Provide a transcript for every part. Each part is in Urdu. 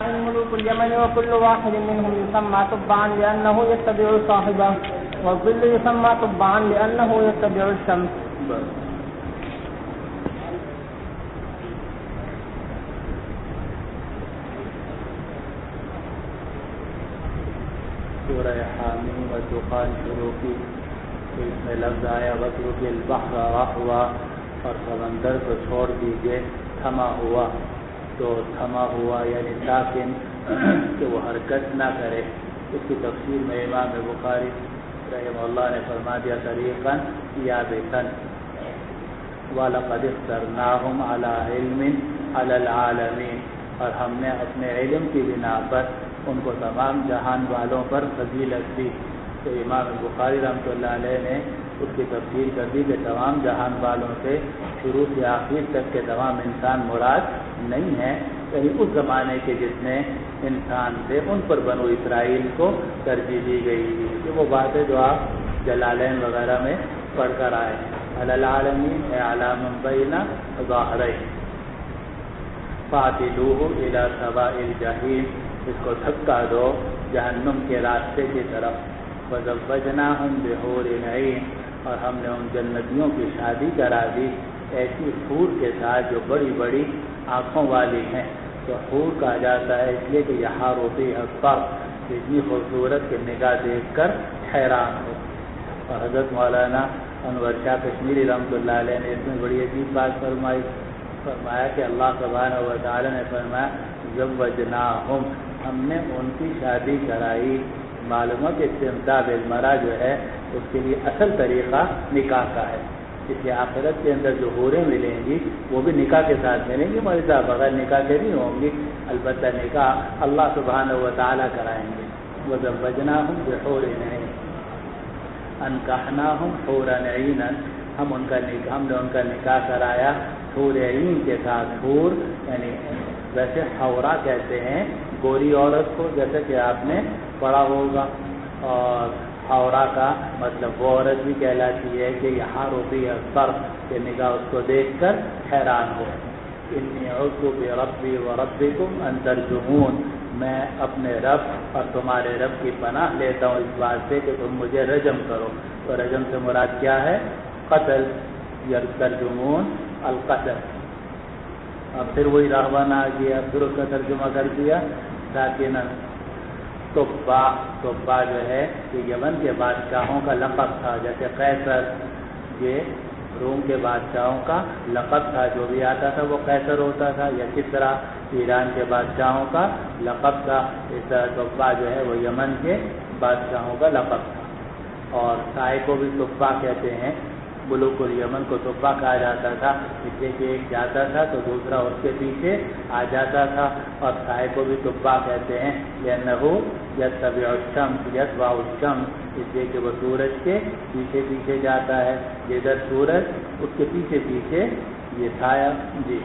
ملوك اليمن وكل واحد منهم يسمى تبعا لأنه يتبع صاحبه والظل يسمى تبعا لأنه يتبع الشمس. سورہ حامیم و دخان شروع کی تو اس میں لفظ آیا وَاتْرُكِ الْبَحْرَ رَهْوًا اور سمندر کو چھوڑ دیجئے تھما ہوا. تو تھما ہوا یعنی ساکن کہ وہ حرکت نہ کرے. اس کی تفسیر میں امام بخاری رحمہ اللہ نے فرما دیا طریقاً یابساً وَلَقَدِ اخْتَرْنَاهُمْ عَلَىٰ عِلْمٍ عَلَى الْعَالَمِينَ اور ہم نے اپنے علم کی بنا پر ان کو تمام جہان والوں پر فضیلت دی. تو امام بخاری رحمۃ اللہ علیہ نے اس کی تفسیر کر دی کہ تمام جہان والوں سے شروع سے آخر تک کے تمام انسان مراد نہیں ہے، یعنی اس زمانے کے جتنے انسان تھے ان پر بنو اسرائیل کو ترجیح دی گئی تھی. کہ وہ باتیں جو آپ جلالین وغیرہ میں پڑھ کر آئے علی العالمین اعلام بین ظاہرین فاعتلوہ الی سواء الجحیم اس کو دھکا دو جہنم کے راستے کی طرف. وزوجناہم بحور عین اور ہم نے ان جنتیوں کی شادی کرا دی ایسی حور کے ساتھ جو بڑی بڑی آنکھوں والی ہیں. تو حور کہا جاتا ہے اس لیے کہ یہاں روتی اکبر اتنی خوبصورت کہ نگاہ دیکھ کر حیران ہو. اور حضرت مولانا انور شاہ کشمیری رحمۃ اللہ علیہ نے اس میں بڑی عجیب بات فرمایا کہ اللہ سبحانہ و تعالی نے فرمایا زوجناہم ہم نے ان کی شادی کرائی. معلوم ہے کہ استمتاع بالمرأة جو ہے اس کے لیے اصل طریقہ نکاح کا ہے. اس لیے آخرت کے اندر جو حوریں ملیں گی وہ بھی نکاح کے ساتھ ملیں گی، مریضہ بغیر نکاح کے نہیں ہوں گی. البتہ نکاح اللہ سبحانہ و تعالیٰ کرائیں گے. وزوجناہم بحور عین انکحناہم حورا عینا ہم نے ان کا نکاح کرایا حور عین کے ساتھ. حور یعنی ویسے حورا کہتے ہیں گوری عورت کو، جیسے کہ آپ نے پڑھا ہوگا. اور حورا کا مطلب وہ عورت بھی کہلاتی ہے کہ یہاں روبی اکبر کہ نگاہ اس کو دیکھ کر حیران ہو. انی اعوذ بربی وربکم ان ترجمون میں اپنے رب اور تمہارے رب کی پناہ لیتا ہوں اس بات سے کہ تم مجھے رجم کرو. تو رجم سے مراد کیا ہے؟ قتل. ترجمون القتل. اب پھر وہی رہوان آ گیا، پھر اس کا ترجمہ کر دیا ساکنہ. طبا جو ہے یہ یمن کے بادشاہوں کا لقب تھا. جیسے قیصر یہ روم کے بادشاہوں کا لقب تھا، جو بھی آتا تھا وہ قیصر ہوتا تھا. یا کسرا ایران کے بادشاہوں کا لقب تھا. اس طرح طبا جو ہے وہ یمن کے بادشاہوں کا لقب تھا. اور سائے کو بھی طبا کہتے ہیں. ملوک الیمن کو طبا کہا جاتا تھا اس لیے کہ ایک جاتا تھا تو دوسرا اس کے پیچھے آ جاتا تھا. اور سائے کو بھی طبا کہتے ہیں لأنہ یتبع الشمس یتبع الشمس اس لیے کہ وہ سورج کے پیچھے پیچھے جاتا ہے. جدھر سورج اس کے پیچھے پیچھے یہ سایہ. جی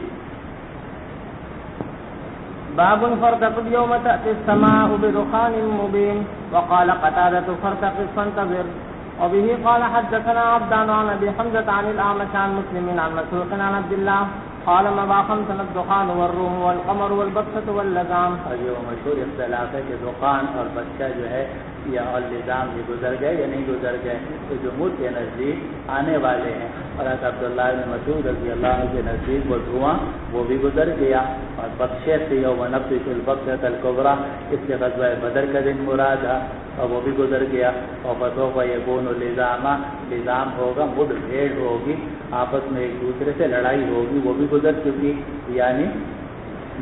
باب فارتقب يوم تأتي السماء بدخان مبين وقال قتادة فارتقب فانتظر. وبه قال حدثنا عبدان عن ابي حمزة عن الاعمش عن مسلم عن مسروق عن عبد الله قال ما خمسنا الدخان والروم والقمر والبطشة واللزام. جو مشہور اختلاف ہے کہ دخان اور بچہ جو ہے یا اور لزام یہ گزر گئے یا نہیں گزر گئے. تو جمہور کے نزدیک آنے والے ہیں. اور عبداللہ بن مسعود رضی اللہ عنہ کے نزدیک وہ دھواں وہ بھی گزر گیا. اور بخشے سے یوم نبطش البطشۃ الکبریٰ اس سے غزوہ بدر کا دن مراد ہے اور وہ بھی گزر گیا. اور فسوف یکون لزاما لزام ہوگا، مڈ بھیڑ ہوگی، آپس میں ایک دوسرے سے لڑائی ہوگی، وہ بھی گزر چکی یعنی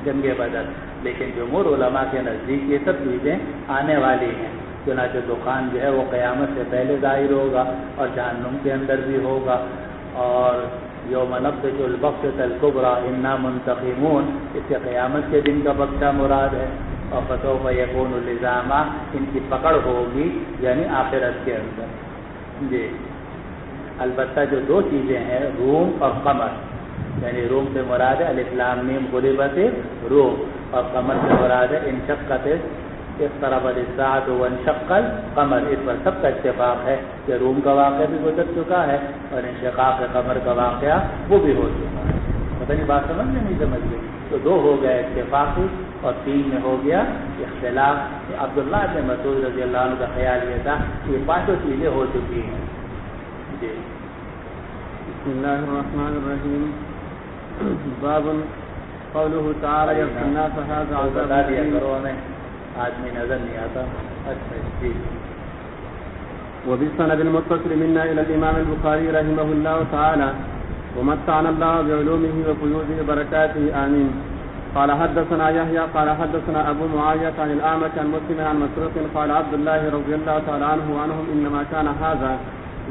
جنگ بدر. لیکن جمہور علماء کے نزدیک یہ سب چیزیں آنے والی ہیں. چنانچہ دخان جو ہے وہ قیامت سے پہلے ظاہر ہوگا اور جہنم کے اندر بھی ہوگا. اور یوم نبطش البطشۃ الکبریٰ انا منتقمون اس سے قیامت کے دن کا بخشہ مراد ہے. اور فسوف یکون لزاما ان کی پکڑ ہوگی یعنی آخرت کے اندر. جی البتہ جو دو چیزیں ہیں روم اور قمر، یعنی روم سے مراد ہے الف لام میم غلبت روم، اور قمر سے مراد ہے انشقت اقترب الساعۃ وانشق القمر. اس پر سب کا اتفاق ہے کہ روم کا واقعہ بھی گزر چکا ہے اور انشقاق قمر کا واقعہ وہ بھی ہو چکا ہے. پتہ نہیں بات سمجھ میں نہیں سمجھ گئی. تو دو ہو گئے اتفاقی اور 3 میں ہو گیا اختلاف. عبداللہ بن مسعود رضی اللہ عنہ کا خیال یہ تھا کہ یہ 5 چیزیں ہو چکی ہیں. جی بسم اللہ الرحمن الرحیم. باب قوله تعالی یغفر الناس هذا عذاب بتا دیا کرو ہمیں آدمی نظر نہیں آتا. اچھا جی. وبالسند المتصل منا الى الامام البخاري رحمه الله تعالى ومتعنا الله بعلومه وفيوضه وبركاته آمين. قال حدثنا يحيى قال حدثنا ابو معاويه عن الاعمش عن مسلم عن مسروق قال عبد الله رضي الله تعالى عنه وعنهم انما كان هذا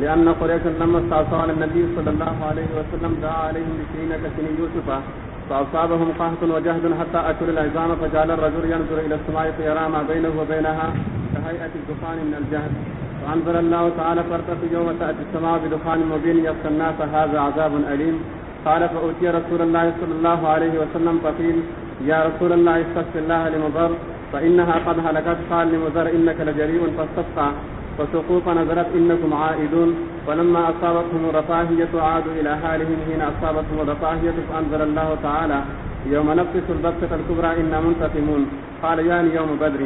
لأن قريشا لما استعصوا على النبي صلى الله عليه وسلم دعا عليهم بسنين كسن يوسف فأصابهم قحط وجهد حتى أكلوا العظام فجعل الرجل ينظر إلى السماء فيرى ما بينه وبينها كهيئة الدخان من الجهد فأنزل الله تعالى فارتقوا يوم تأتي السماء بدخان مبين يغشى الناس هذا عذاب أليم. قال فأتي رسول الله صلى الله عليه وسلم فقيل يا رسول الله استغفر الله لمضر فإنها قد هلكت. قال لمضر إنك لجريء فاستسقى فسقوا فنزلت إنكم عائدون. فلما أصابتهم الرفاهية عادوا إلى حالهم حين أصابتهم الرفاهية فأنزل الله تعالى يوم نبطش البطشة الكبرى إنا منتقمون. قال يعني يوم بدر.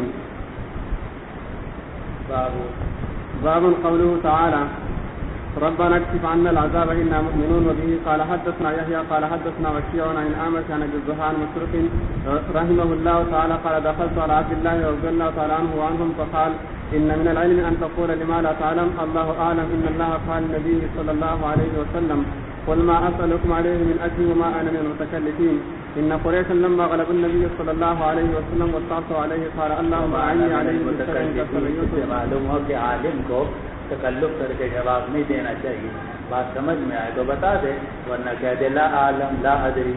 باب قوله تعالى ربنا اكشف عنا العذاب إنا مؤمنون. وبه قال حدثنا يحيى قال حدثنا وكيع عن الأعمش عن أبي الضحى عن مسروق رحمه الله تعالى قال دخلت على عبد الله رضي الله تعالى عنه وعنهم فقال إن من العلم أن تقول لما لا تعلم الله أعلم. إن الله قال النبي صلى الله عليه وسلم قل ما أسألكم عليه من أجر وما أنا من المتكلفين. إن قريشا لما غلبوا النبي صلى الله عليه وسلم واستعصوا عليه قال اللهم أعني عليه بالسبع كسر يوسف. معلوم ہو کہ عالم کو تکلف کر کے جواب نہیں دینا چاہیے. بات سمجھ میں آئے تو بتا دے ورنہ کہہ دے لا عالم لا ادری.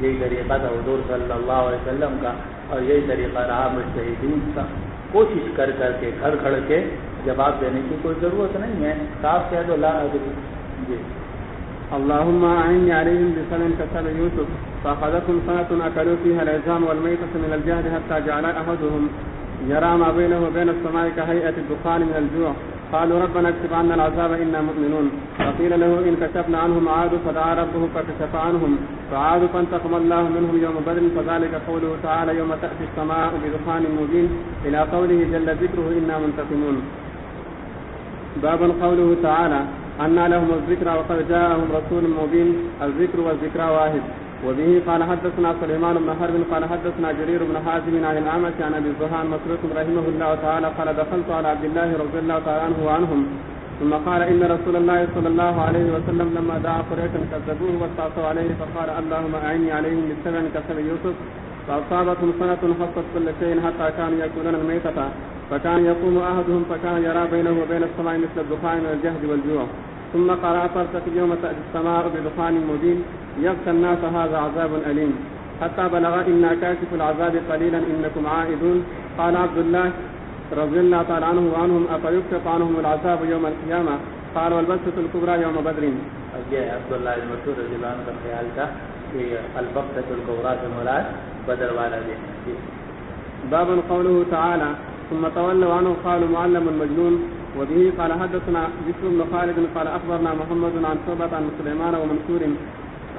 یہی طریقہ تھا حضور صلی اللہ علیہ وسلم کا اور یہی طریقہ رہا مجتہدین کا. کوشش کر کے کھڑ کے جواب دینے کی کوئی ضرورت نہیں ہے. صاف کہہ دو لا ادری. جی. اللهم أعني عليهم بسبع كسر يوسف فأخذتهم سنة أكلوا فيها العظام والميتة من الجهد حتى جعل أحدهم يرى ما بينه وبين السماء كهيئة الدخان من الجوع. قالوا ربنا اكشف عنا العذاب إنا مؤمنون. فقيل له إن كشفنا عنهم عادوا فدعا ربه فكشف عنهم فعادوا فانتقم الله منهم يوم بدر. فذلك قوله تعالى يوم تأتي السماء بدخان مبين إلى قوله جل ذكره إنا منتقمون. باب قوله تعالى أن لهم الذكر وقد جاءهم رسول مبين. الذكر والذكرى واحد. وبه قال حدثنا سليمان بن حرب قال حدثنا جرير بن حازم عن الأعمش عن أبي الضحى مسروق رحمه الله تعالى قال دخلت على عبد الله رضي الله تعالى عنه وعنهم ثم قال إن رسول الله صلى الله عليه وسلم لما دعا قريشا كذبوه واستعصوا عليه فقال اللهم أعني عليهم بالسبع كسر يوسف فأصابتهم سنة حصت كل شيء حتى كانوا يأكلون الميتة فكان يقوم أحدهم فكان يرى بينه وبين السماء مثل الدخان من الجهد والجوع. ثم قرأ فارتقب يوم تأتي السماء بدخان مبين يغشى الناس هذا عذاب أليم حتى بلغ إنا كاشف العذاب قليلا إنكم عائدون. قال عبد الله رضي الله تعالى عنه وعنهم أفيكشف عنهم العذاب يوم القيامة. قال والبسة الكبرى يوم بدر. یہ عبداللہ بن مسعود رضی اللہ عنہ کا خیال تھا کہ البسة الكبرى سے مراد بدر والا دن. باب قوله تعالى ثم تولوا عنه قالوا معلم مجنون. وبه قال حدثنا بشر بن خالد قال أخبرنا محمد عن شعبة عن سليمان ومنصور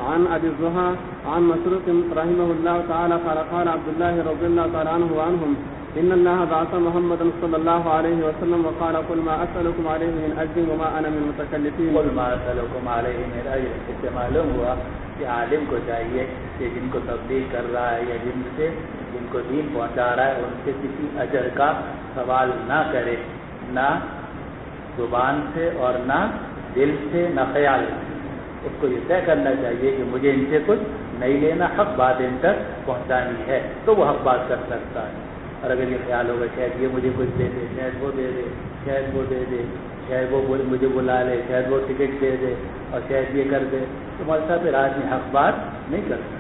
عن أبي الضحى عن مسروق رحمه الله تعالى قال عبد الله رضي الله تعالى عنه وعنهم إن الله بعث محمدا صلى الله عليه وسلم وقال قل ما أسألكم عليه من أجر وما أنا من المتكلفين. قل ما أسألكم عليه من أجر. اس سے معلوم ہوا کہ عالم کو چاہیے کہ جن کو تبلیغ کر رہا ہے یا جن کو دین پہنچا رہا ہے ان سے کسی اجر کا سوال نہ کرے، نہ زبان سے اور نہ دل سے نہ خیال سے. اس کو یہ طے کرنا چاہیے کہ مجھے ان سے کچھ نہیں لینا، حق بات ان تک پہنچانی ہے تو وہ حق بات کر سکتا ہے. اور اگر یہ خیال ہوگا شاید یہ مجھے کچھ دے دے، شاید وہ دے دے، شاید وہ دے دے، شاید وہ مجھے بلا لے، شاید وہ ٹکٹ دے دے اور شاید یہ کر دے، تو مولوی پھر آدمی حق بات نہیں کر سکتا.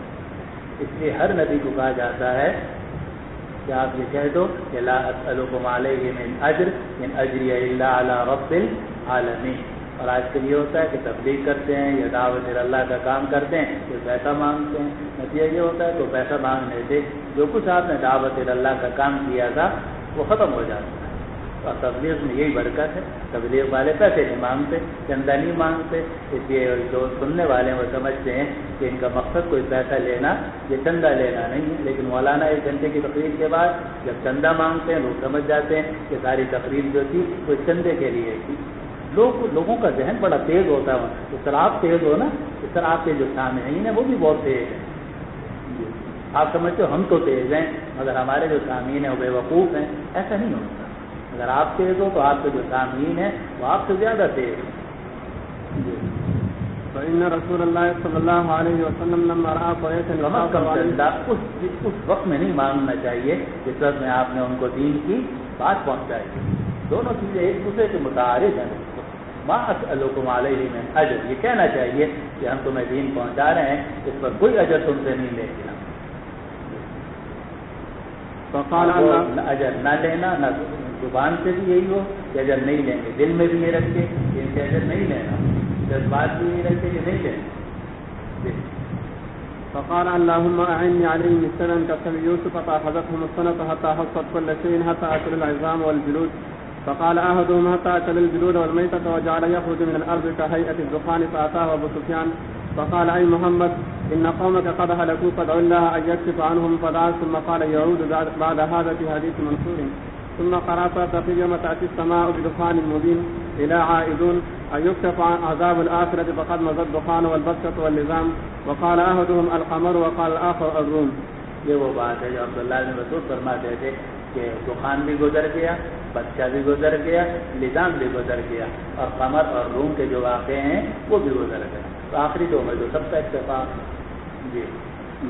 اس لیے ہر نبی کو کہا جاتا ہے کہ آپ یہ کہہ دو کہ لا اسألکم علیہ من اجر ان اجری الا علی رب العالمین. اور آج کل یہ ہوتا ہے کہ تبلیغ کرتے ہیں یا دعوت اللہ کا کام کرتے ہیں تو پیسہ مانگتے ہیں. نتیجہ یہ ہوتا ہے تو پیسہ مانگنے سے جو کچھ آپ نے دعوت اللہ کا کام کیا تھا وہ ختم ہو جاتا ہے. اور تبلیغ میں یہی برکت ہے، تبلیغ والے پیسے نہیں مانگتے، چندہ نہیں مانگتے، اس لیے جو سننے والے ہیں وہ سمجھتے ہیں کہ ان کا مقصد کوئی پیسہ لینا یا چندہ لینا نہیں ہے، لیکن مولانا 1 گھنٹے کی تقریر کے بعد جب چندہ مانگتے ہیں لوگ سمجھ جاتے ہیں کہ ساری تقریر جو تھی وہ چندے کے لیے تھی۔ لوگوں کا ذہن بڑا تیز ہوتا ہے، اس طرح آپ تیز ہو نا، اس طرح آپ کے جو سامعین ہیں وہ بھی بہت تیز ہیں۔ آپ سمجھتے ہو ہم تو تیز ہیں مگر ہمارے جو سامعین ہیں وہ بے وقوف ہیں، ایسا نہیں ہوتا۔ اگر آپ تیز ہو تو آپ کے جو سامعین ہیں وہ آپ سے زیادہ تیز ہیں۔ فإن رسول اللہ صلی اللہ علیہ وسلم لما رأى قريشا کم از کم چندہ اس وقت میں نہیں مانگنا چاہیے جس وقت میں آپ نے ان کو دین کی بات پہنچائی۔ دونوں چیزیں ایک دوسرے کے متعارض ہیں۔ ما اسألکم علیہ من اجر، یہ کہنا چاہیے کہ ہم تمہیں دین پہنچا رہے ہیں، اس پر کوئی اجر تم سے نہیں لے گا۔ فقال اجر نہ لینا، نہ زبان سے بھی یہی ہو کہ اجر نہیں لیں گے، دل میں بھی یہ رکھے کہ ان سے اجر نہیں لینا، جذبات بھی یہ رکھے کہ نہیں لینا۔ فقال اللهم أعني عليهم السنة كسب يوسف فأخذتهم السنة حتى حصت كل شيء حتى أكل العظام والجلود. فقال أحدهم حتى أكل الجلود والميتة وجعل يخرج من الأرض كهيئة الدخان فأتاه أبو سفيان فقال أي محمد إن قومك قد هلكوا فادعوا الله أن يكشف عنهم فدعا ثم قال يعود بعد هذا في حديث منصور. ثم قرأ فاتقي يوم تأتي السماء بدخان مبين إلى عائدون أن يكشف عن عذاب الآخرة فقد مضى الدخان والبسة واللزام. وقال أحدهم القمر وقال الآخر الروم. یہ وہ بات ہے جو عبداللہ بن مسعود فرماتے تھے کہ دخان بھی گزر گیا، بچہ بھی گزر گیا، لزام بھی گزر گیا، اور قمر اور روم کے جو واقعے ہیں وہ بھی گزر گئے۔ تو آخری دو میں جو سب کا اتفاق۔ جی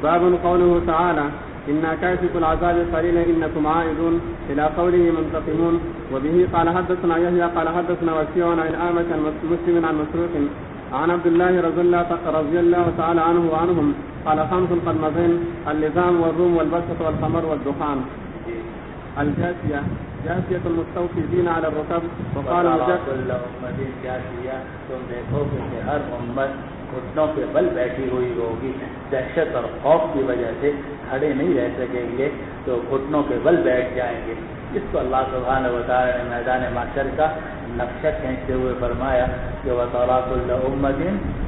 باب قوله تعالى إنا كاشف العذاب قليلا إنكم عائدون إلى قوله منتقمون. وبه قال حدثنا يحيى قال حدثنا وكيع عن الأعمش عن مسلم عن مسروق عن عبد الله رضي الله تعالى عنه وعنهم قال 5 قد مضين اللزام والروم والبسط والقمر والدخان. الجاسية جاسية المستوفزين على الركب. وقال كل أمة جاسية، تم دیکھو کہ ہر امت گھٹنوں کے بل بیٹھی ہوئی ہوگی، دہشت اور خوف کی وجہ سے کھڑے نہیں رہ سکیں گے تو گھٹنوں کے بل بیٹھ جائیں گے۔ اس کو اللہ سبحانہ و تعالی نے میدان محشر کا نقشہ کھینچتے ہوئے فرمایا کہ وَتَرَى كُلَّ أُمَّةٍ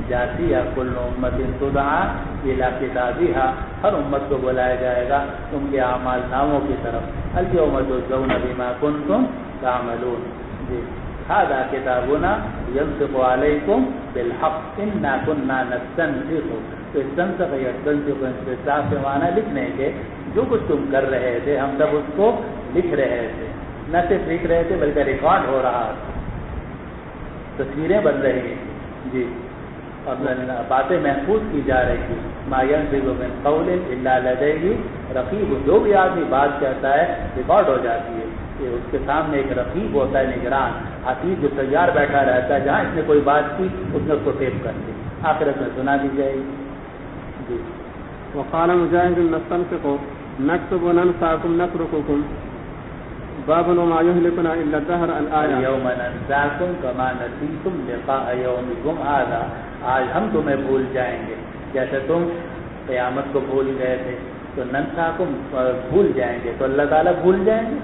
جَاثِيَةً كُلُّ أُمَّةٍ تُدْعَىٰ إِلَىٰ كِتَابِهَا، ہر امت کو بلایا جائے گا ان کے اعمال ناموں کی طرف۔ الْيَوْمَ تُجْزَوْنَ بِمَا كُنتُمْ تَعْمَلُونَ۔ هذا كتابنا ينطق عليكم بالحق إنا كنا نستنسخ۔ تو استنسخ یستنسخ استنساخ کے معنی لکھنے کے، جو کچھ تم کر رہے تھے ہم سب اس کو لکھ رہے تھے، نہ صرف لکھ رہے تھے بلکہ ریکارڈ ہو رہا تھا، تصویریں بن رہی ہیں جی، اور باتیں محفوظ کی جا رہی تھی۔ ما ينطق من قول الا لديه رقیب، جو بھی آدمی بات کہتا ہے ریکارڈ ہو جاتی ہے، کہ اس کے سامنے ایک رقیب ہوتا ہے، نگران حفیظ جو تیار بیٹھا رہتا ہے، جہاں اس نے کوئی بات کی اس نے اس کو ٹیپ کر دی، آخرت میں سنا دی جائے گی جی۔ وقال مجاهد نستنفق نكتب وننساكم نترككم. باب وما يهلكنا الا الدهر. الآية اليوم ننساكم كما نسيتم لقاء يومكم هذا، آج ہم تمہیں بھول جائیں گے جیسے تم قیامت کو بھول گئے تھے، تو ننساکم بھول جائیں گے، تو اللہ تعالیٰ بھول جائیں گے۔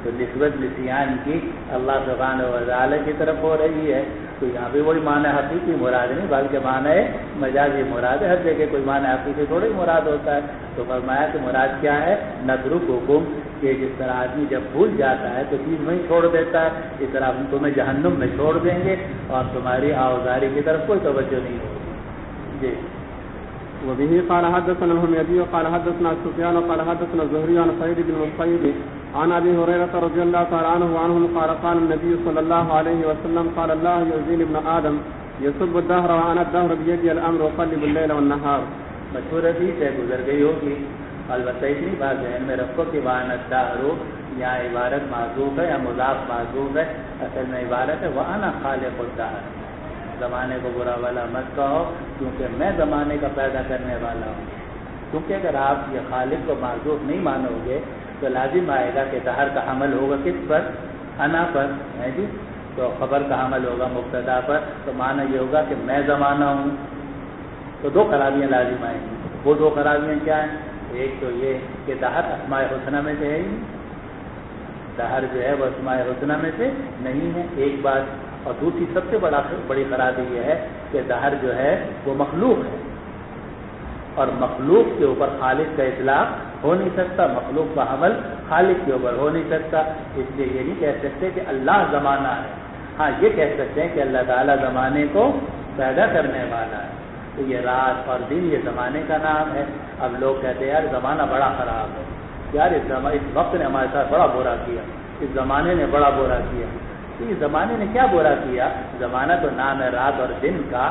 تو نسبت نسیان کی اللہ سبحانہ و تعالی کی طرف ہو رہی ہے، تو یہاں بھی وہی معنی حقیقی مراد نہیں بلکہ معنی مجازی مراد ہے۔ ہر جگہ کوئی معنی حقیقی تھوڑی مراد ہوتا ہے، تو فرمایا کہ مراد کیا ہے، نترککم، کہ جس طرح آدمی جب بھول جاتا ہے تو چیز وہیں چھوڑ دیتا ہے، اس طرح ہم تمہیں جہنم میں چھوڑ دیں گے اور تمہاری آوزاری کی طرف کوئی توجہ نہیں ہوگی جی۔ وبه قال حدثنا الحميدي قال حدثنا سفيان قال حدثنا الزهري عن سعيد بن المسيب عن ابي هريره رضي الله تعالى عنه وعنهم قال قال النبي صلى الله عليه وسلم قال الله يؤذيني ابن ادم يسب الدهر وانا الدهر بيدي الامر وقلب الليل والنهار. مشہور حدیث ہے، گزر گئی ہوگی، البتہ اتنی بات ذہن میں رکھو کہ وَأَنَا الدَّهْرُ یہاں عبارت معذوف ہے یا مضاف معذوف ہے، اصل میں عبارت ہے وَأَنَا خَالِقُ الدَّهْرِ، زمانے کو برا والا مت کہو کیونکہ میں زمانے کا پیدا کرنے والا ہوں۔ کیونکہ اگر آپ یہ خالق کو معذوف نہیں مانو گے تو لازم آئے گا کہ دہر کا حمل ہوگا کس پر، انا پر ہے جی، تو خبر کا حمل ہوگا مبتدا پر، تو معنی یہ ہوگا کہ میں زمانہ ہوں، تو دو خرابیاں لازم آئیں گی۔ وہ دو خرابیاں کیا ہیں؟ ایک تو یہ کہ دہر اسماء حسنہ میں سے ہے ہی، دہر جو ہے وہ اسماء حسنہ میں سے نہیں ہے، ایک بات. اور دوسری سب سے بڑی خرابی یہ ہے کہ دہر جو ہے وہ مخلوق ہے، اور مخلوق کے اوپر خالق کا اطلاق ہو نہیں سکتا، مخلوق کا حمل خالق کے اوپر ہو نہیں سکتا. اس لیے یہ نہیں کہہ سکتے کہ اللہ زمانہ ہے. ہاں یہ کہہ سکتے ہیں کہ اللہ تعالیٰ زمانے کو پیدا کرنے والا ہے. تو یہ رات اور دن یہ زمانے کا نام ہے. اب لوگ کہتے ہیں یار زمانہ بڑا خراب ہے، یار اس وقت نے ہمارے ساتھ بڑا برا کیا، اس زمانے نے بڑا برا کیا. تو اس زمانے نے کیا برا کیا؟ زمانہ تو نام ہے رات اور دن کا.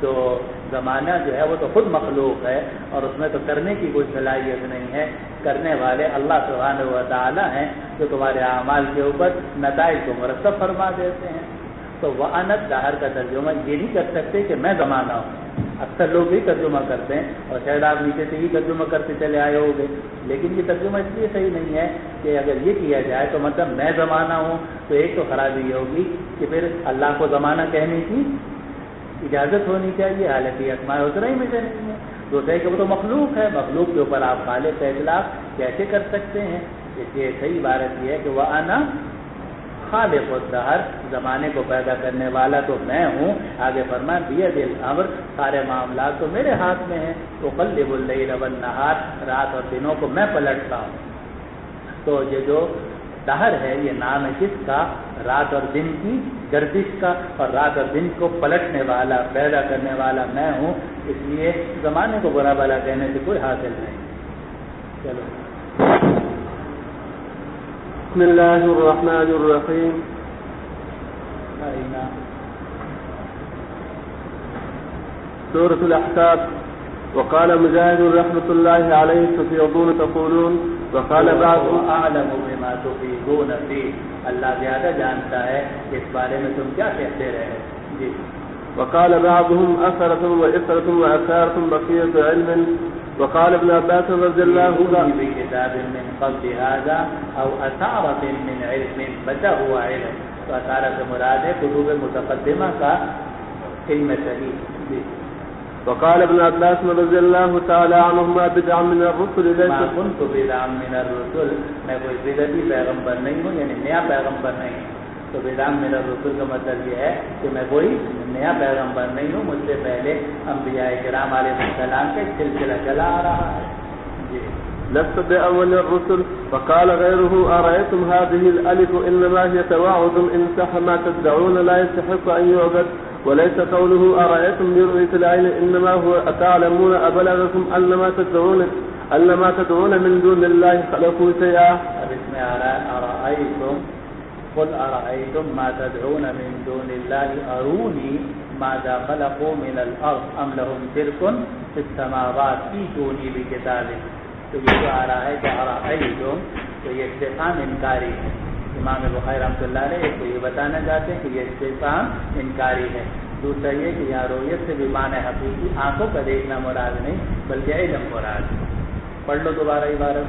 تو زمانہ جو ہے وہ تو خود مخلوق ہے، اور اس میں تو کرنے کی کوئی صلاحیت نہیں ہے. کرنے والے اللہ سبحانہ و تعالی ہیں جو تمہارے اعمال کے اوپر نتائج کو مرتب فرما دیتے ہیں. تو وَأَنَا دہر کا ترجمہ یہ نہیں کر سکتے کہ میں زمانہ ہوں. اکثر لوگ بھی ترجمہ کرتے ہیں، اور شاید آپ نیچے سے ہی ترجمہ کرتے چلے آئے ہو گے، لیکن یہ ترجمہ اس لیے صحیح نہیں ہے کہ اگر یہ کیا جائے تو مطلب میں زمانہ ہوں، تو ایک تو خرابی یہ ہوگی کہ پھر اللہ کو زمانہ کہنے کی اجازت ہونی چاہیے، حالانکہ اسماء حسنہ میں سے نہیں ہے. دوسرے کہ وہ تو مخلوق ہے، مخلوق کے اوپر آپ خالق کا اطلاق کیسے کر سکتے ہیں؟ اس لیے صحیح عبارت یہ ہے کہ وَأَنَا خالق الدہر، زمانے کو پیدا کرنے والا تو میں ہوں. آگے فرمایا بیدِ الامر، سارے معاملات تو میرے ہاتھ میں ہیں. اقلب اللیل والنہار، رات اور دنوں کو میں پلٹتا ہوں. تو یہ جو دہر ہے یہ نام ہے کس کا؟ رات اور دن کی گردش کا، اور رات اور دن کو پلٹنے والا پیدا کرنے والا میں ہوں. اس لیے زمانے کو برا بھلا کہنے سے کوئی حاصل نہیں. چلو بسم الله الرحمن الرحيم. سورة الأحقاف. وقال مجاهد رحمة الله عليه تفيضون تقولون وقال بعضهم أعلم بما تفيضون فيه، اللہ زیادہ جانتا ہے اس بارے میں تم کیا کہتے رہے. جی. وقال بعضهم أثرة وإثرة وأثارة بقية علم. وقال ابن عباس رضي الله عنه بكتاب من قبل هذا او اثارة من علم، بچا ہوا علم. تو اثارہ سے مراد ہے کتب متقدمہ کا علم صحیح. وقال ابن عباس رضي الله تعالى عنهما بدعا من الرسل ما كنت بدعا من الرسل، میں کوئی بدعتی پیغمبر نہیں ہوں، یعنی نیا پیغمبر نہیں ہوں. تو بدعا من الرسل کا مطلب یہ ہے کہ میں کوئی نیا پیغمبر نہیں ہوں، مجھ سے پہلے انبیاء کرام علیہ السلام کا سلسلہ چلا آ رہا ہے. جی. لست بأول الرسل. وقال غيره أرأيتم هذه الألف إنما هي تواعد إن صح ما تدعون لا يستحق أن يعبد. وليس قوله أرأيتم برؤية العين إنما هو أتعلمون أبلغكم أنما تدعون من دون الله خلقوا شيئا. اب اس میں أرأيتم قل أرأيتم ما تدعون من دون الله أروني ماذا خلقوا من الأرض أم لهم شرك في السماوات ائتوني بكتاب. تو یہ جو آ رہا ہے کہ أرأيتم، تو یہ استفہام انکاری ہے. امام بخاری رحمۃ اللہ علیہ ایک تو یہ بتانا چاہتے ہیں کہ یہ استفہام انکاری ہے. دوسرا یہ کہ یہاں رؤیت سے بھی معنی حقیقی آنکھوں کا دیکھنا مراد نہیں بلکہ علم مراد. پڑھ لو دوبارہ عبارت.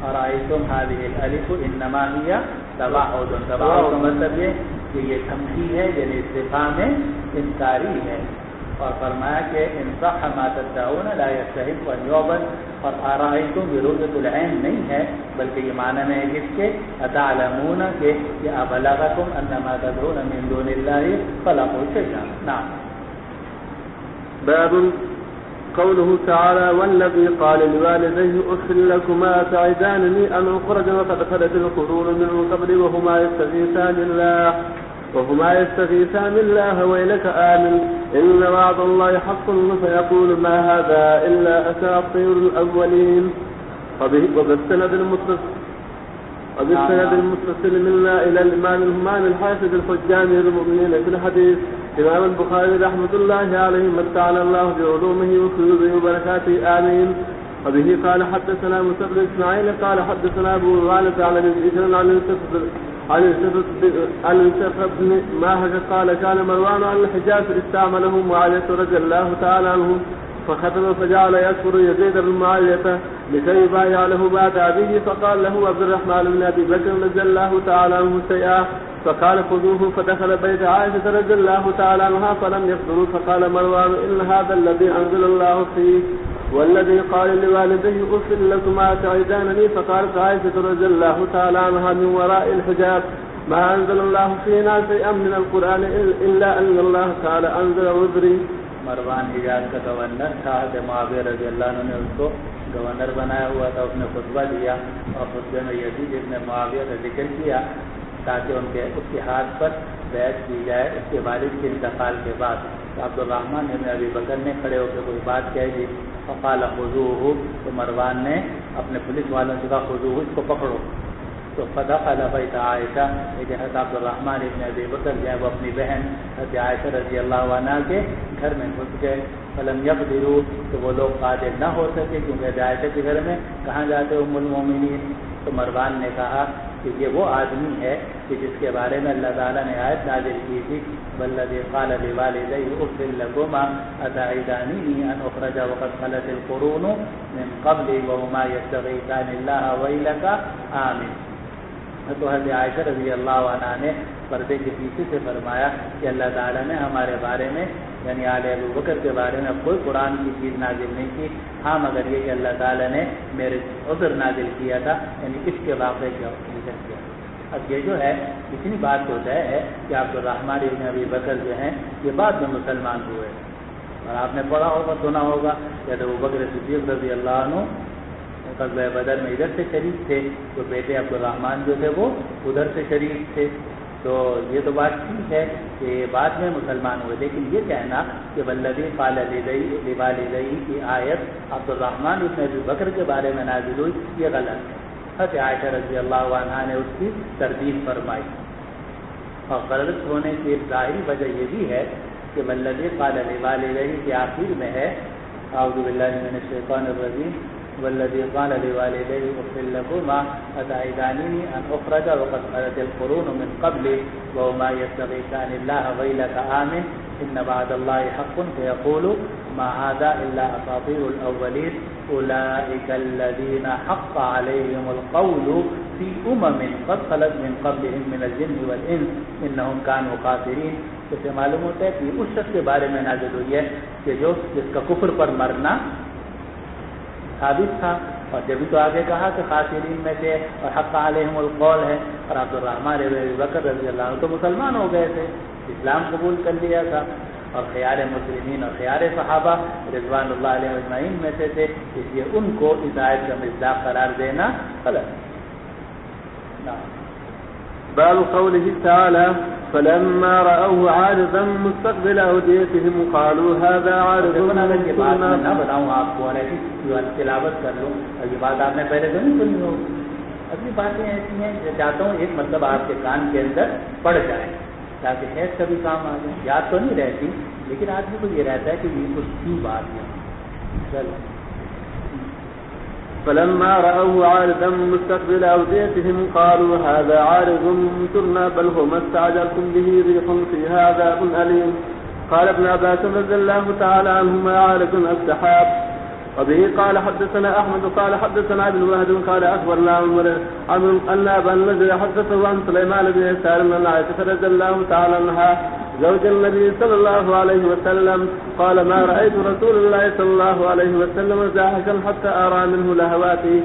أرأيتم هذه الألف إنما هي تباعد. تباعد کا مطلب یہ کہ یہ تمثیل ہے، یعنی استفہام ہے انکاری ہے. اور فرمایا کہ ان صح ما تدعون لا يستحق ان يعبد. اور أرأيتم برؤية العين نہیں ہے بلکہ یہ معنی میں ہے کس کے؟ أتعلمون کہ أبلغكم أن ما تدعون من دون الله خلقوا شيئا. نعم. باب قوله تعالى والذي قال لوالديه أف لكما تعدانني أن أخرج وقد خلت القرون من قبل وهما يستغيثان الله ويلك آمن إن وعد الله حق فيقول ما هذا إلا أساطير الأولين. وبالسند المتصل منا إلى الإمام الهمام الحافظ الحجامي المؤمنين في الحديث إمام البخاري رحمة الله عليه متعنا الله بعلومه وخيوبه وبركاته آمين. وبه قال حدثنا موسى بن إسماعيل قال حدثنا أبو غالب عن الشرف بن ماهر قال كان مروان عن الحجاز استعمله معاوية رضي الله تعالى عنه فخطب فجعل يذكر يزيد بن معاوية لكي يبايع له بعد أبيه فقال له عبد الرحمن بن أبي بكر رضي الله تعالى عنه شيئا فقال خذوه فدخل بيت عائشة رضي الله تعالى عنها فلم يقدروا فقال مروان إن هذا الذي أنزل الله فيه والذي قال لوالديه أف لكما تعدانني فقالت عائشة رضي الله تعالى عنها من وراء الحجاب ما أنزل الله فينا شيئا من القرآن إلا أن الله تعالى أنزل وزري. مروان حجاز کا گورنر تھا، معاویہ رضی اللہ عنہ نے اس کو گورنر بنایا ہوا تھا. اس نے خطبہ دیا اور خطبے میں یزید ابن معاویہ کا ذکر کیا تاکہ ان کے اتحاد پر بیعت کی جائے اس کے والد کے انتقال کے بعد. عبد الرحمن ابن ابی بکر نے کھڑے ہو کے کوئی بات کہہ دی، فقال خذوه، تو مروان نے اپنے پولیس والوں سے کہا خذوه، اس کو پکڑو. تو فدخل بیت عائشہ، لیکن حضرت عبد الرحمن ابن ابی بکر جو ہے وہ اپنی بہن حضرت عائشہ رضی اللہ عنہا کے گھر میں گھس گئے. فلم یقدروا، تو وہ لوگ قادر نہ ہو سکے کیونکہ حضرت عائشہ کے گھر میں کہاں جاتے ام المومنین. تو مروان نے کہا کہ یہ وہ آدمی ہے کہ جس کے بارے میں اللہ تعالیٰ نے آیت نازل کی تھی، والذی قال لوالدیہ اف لکما اتعداننی ان اخرج وقد خلت القرون من قبلی وهما یستغیثان اللہ ویلک آمن. تو حضرت عائشہ رضی اللہ عنہ نے پردے کے پیچھے سے فرمایا کہ اللہ تعالیٰ نے ہمارے بارے میں یعنی آل ابو بکر کے بارے میں کوئی قرآن کی چیز نازل نہیں کی، ہاں مگر یہ کہ اللہ تعالیٰ نے میرے عذر نازل کیا تھا، یعنی اس کے واقعے کا ذکر کیا. اب یہ جو ہے اتنی بات تو طے ہے کہ عبد الرحمن ابن ابی بکر جو ہیں یہ بعد میں مسلمان ہوئے. اور آپ نے پڑھا ہوگا سنا ہوگا کہ ابو بکر صدیق رضی اللہ عنہ غزوہ بدر میں ادھر سے شریک تھے، تو بیٹے عبد الرحمن جو تھے وہ ادھر سے شریک تھے. تو یہ تو بات ٹھیک ہے کہ بعد میں مسلمان ہوئے، لیکن یہ کہنا کہ والذی قال لوالدیہ کی آیت عبد الرحمن ابن ابی بکر کے بارے میں نازل ہوئی، یہ غلط ہے. حضرت عائشہ رضی اللہ عنہا نے اس کی تردید فرمائی. اور غلط ہونے کی ایک ظاہری وجہ یہ بھی ہے کہ والذی قال لوالدیہ کے آخر میں ہے اعوذ باللہ من الشیطان الرجیم والذی قال لوالدیہ اف لکما اتعداننی ان اخرج وقد خلت القرون من قبلی وهما یستغیثان اللہ ویلک آمن ان وعد اللہ حق فیقول ما هذا الا اساطیر الاولین اولئک الذین حق علیہم القول فی قد خلت من قبلهم من الجن والانس انہم کانوا خاسرین. اس سے معلوم ہوتا ہے کہ اس شخص کے بارے میں نازل ہوئی ہے کہ جو جس کا کفر پر مرنا ثابت تھا، اور جبھی تو آگے کہا کہ خاسرین میں سے اور حق علیہم القول ہے. اور عبد الرحمن ابی بکر رضی اللہ عنہ تو مسلمان ہو گئے تھے، اسلام قبول کر لیا تھا، اور خیار مسلمین اور خیار صحابہ رضوان اللہ علیہ اجمعین میں سے تھے، اس لیے ان کو اس آیت کا مصداق قرار دینا غلط. باب قوله تعالى فلما رأوه عارضا مستقبل أوديتهم قالوا هذا عارض یہ بات میں نہ بتاؤں آپ کو، تلاوت کر لوں، اور یہ بات آپ نے پہلے تو نہیں سنی ہوگی. اگلی باتیں ایسی ہیں جو چاہتا ہوں ایک مطلب آپ کے کان کے اندر پڑ جائے تاکہ خیر کا بھی کام آ جائے. یاد تو نہیں رہتی لیکن آدمی کو یہ رہتا ہے کہ یہ کچھ کیوں بات ہے. چلو. فلما رأوه عارضا مستقبل أوديتهم قالوا هذا عارض ممطرنا بل هو ما استعجلتم به ريح فيها عذاب أليم. قال ابن عباس رضي الله تعالى عنهما عارض السحاب. وبه قال حدثنا أحمد قال حدثنا ابن وهب قال أخبرنا عمرو أن أبا النضر حدثه عن سليمان بن يسار أن عائشة رضي الله تعالى عنها زوج النبي صلى الله عليه وسلم قال ما رأيت رسول الله صلى الله عليه وسلم زاحكا حتى أرى منه لهواتي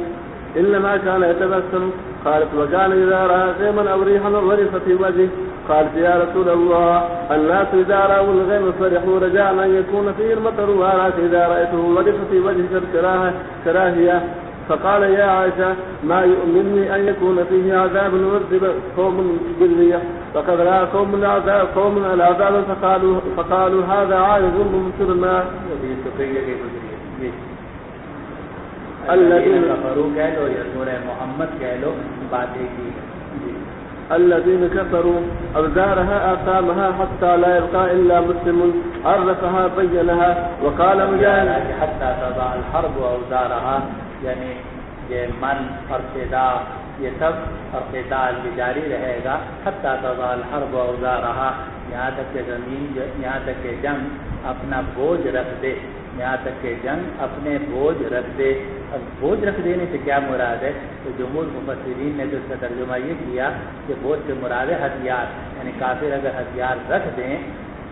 إنما كان يتبسم. قالت وكان إذا رأى غيما أو ريحا ورف في وجهه. قالت يا رسول الله الناس إذا رأوا الغيم فرحوا رجاء أن يكون فيه المطر وأراك إذا رأيته ورف في وجهك كراهية. فقال يا عائشة ما يؤمنني أن يكون فيه عذاب يعذب قوم بالريح فقد رأى قوم العذاب فقالوا هذا عارض ممطرنا. الذين كفروا کہہ لو یا سورہ محمد کہہ لو باتیں کی. الذين كفروا أبدارها أقامها حتى لا يبقى إلا مسلم عرفها بينها. وقال مجاهد حتى تضع الحرب أوزارها، یعنی یہ من اور فدا یہ سب اور قتال بھی جاری رہے گا. حتى تضع الحرب أوزارها، یہاں تک کہ زمین یہاں تک کہ جنگ اپنا بوجھ رکھ دے، یہاں تک کہ جنگ اپنے بوجھ رکھ دے. اب بوجھ رکھ دینے سے کیا مراد ہے؟ تو جمہور مفسرین نے تو اس کا ترجمہ یہ کیا کہ بوجھ سے مراد ہے ہتھیار، یعنی کافر اگر ہتھیار رکھ دیں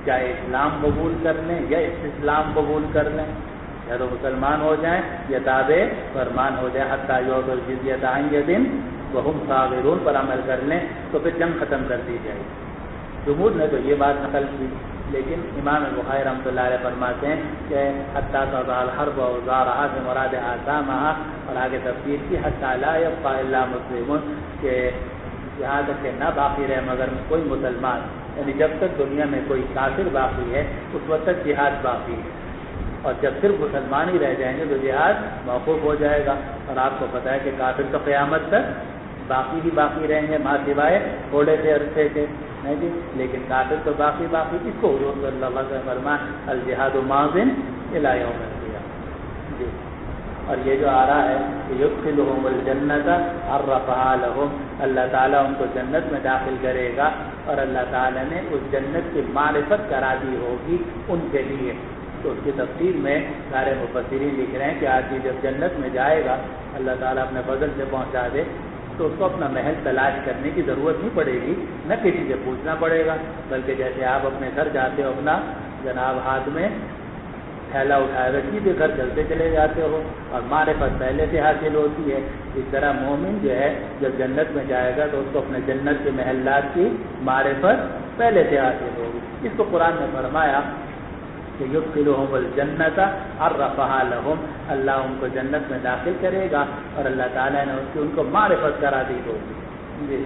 چاہے اسلام قبول کر لیں یا استسلام قبول کر لیں یا تو مسلمان ہو جائیں یا تابع فرمان ہو جائیں، حتیٰ یعطوا الجزیۃ عن ید وہم صاغرون پر عمل کر لیں تو پھر جنگ ختم کر دی جائے گی۔ جمہور نے تو یہ بات نقل کی، لیکن امام بخاری رحمۃ اللہ علیہ فرماتے ہیں کہ حتیٰ تضع الحرب اوزارها سے مراد آثامها، اور آگے تفسیر کی حتیٰ لا یبقى الا مسلمون، کہ یہاں تک کہ نہ باقی رہے مگر کوئی مسلمان، یعنی جب تک دنیا میں کوئی کافر باقی ہے اس وقت تک جہاد باقی ہے، اور جب صرف مسلمان ہی رہ جائیں گے تو جہاد موقوف ہو جائے گا۔ اور آپ کو پتہ ہے کہ کافر تو قیامت تک باقی ہی باقی رہیں گے، ماں سوائے تھوڑے سے عرصے کے، نہیں جی، لیکن کافر تو باقی اس کو حضور صلی اللہ علیہ وسلم فرمائے الجہاد ماض الی یوم القیامہ جی۔ اور یہ جو آ رہا ہے کہ یدخلہم الجنۃ عرفہا لہم، اللہ تعالیٰ ان کو جنت میں داخل کرے گا اور اللہ تعالیٰ نے اس جنت کی معرفت کرا دی ہوگی ان کے لیے۔ تو اس کی تفسیر میں سارے مفسرین لکھ رہے ہیں کہ آدمی جب جنت میں جائے گا اللہ تعالیٰ اپنے فضل سے پہنچا دے تو اس کو اپنا محل تلاش کرنے کی ضرورت نہیں پڑے گی، نہ کسی سے پوچھنا پڑے گا، بلکہ جیسے آپ اپنے گھر جاتے ہو اپنا جناب ہاتھ میں تھیلا اٹھائے ہوئے سیدھے گھر چلتے چلے جاتے ہو اور معرفت پہلے سے حاصل ہوتی ہے، اس طرح مومن جو ہے جب جنت میں جائے گا تو اس کو اپنے جنت کے محلات کی معرفت پہلے سے حاصل ہوگی۔ اس کو قرآن نے فرمایا کہ یدخلہم الجنۃ عرفہا لہم، اللہ ان کو جنت میں داخل کرے گا اور اللہ تعالیٰ نے ان کو معرفت کرا دی ہوگی جی۔